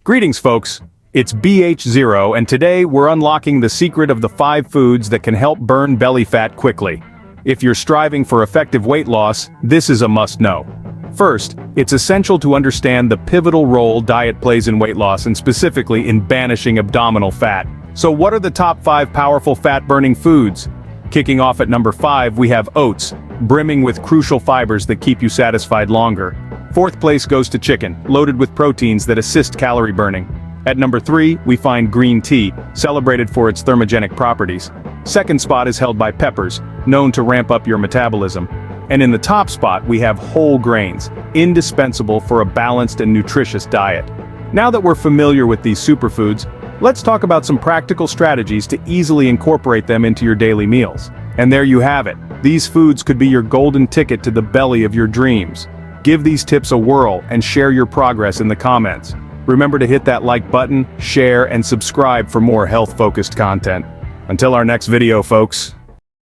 Greetings, folks. It's BH0, and today we're unlocking the secret of the 5 foods that can help burn belly fat quickly. If you're striving for effective weight loss, this is a must-know. First, it's essential to understand the pivotal role diet plays in weight loss and specifically in banishing abdominal fat. So what are the top 5 powerful fat-burning foods? Kicking off at number 5, we have oats, brimming with crucial fibers that keep you satisfied longer. Fourth place goes to chicken, loaded with proteins that assist calorie burning. At number 3, we find green tea, celebrated for its thermogenic properties. Second spot is held by peppers, known to ramp up your metabolism. And in the top spot, we have whole grains, indispensable for a balanced and nutritious diet. Now that we're familiar with these superfoods, let's talk about some practical strategies to easily incorporate them into your daily meals. And there you have it. These foods could be your golden ticket to the belly of your dreams. Give these tips a whirl and share your progress in the comments. Remember to hit that like button, share, and subscribe for more health-focused content. Until our next video, folks.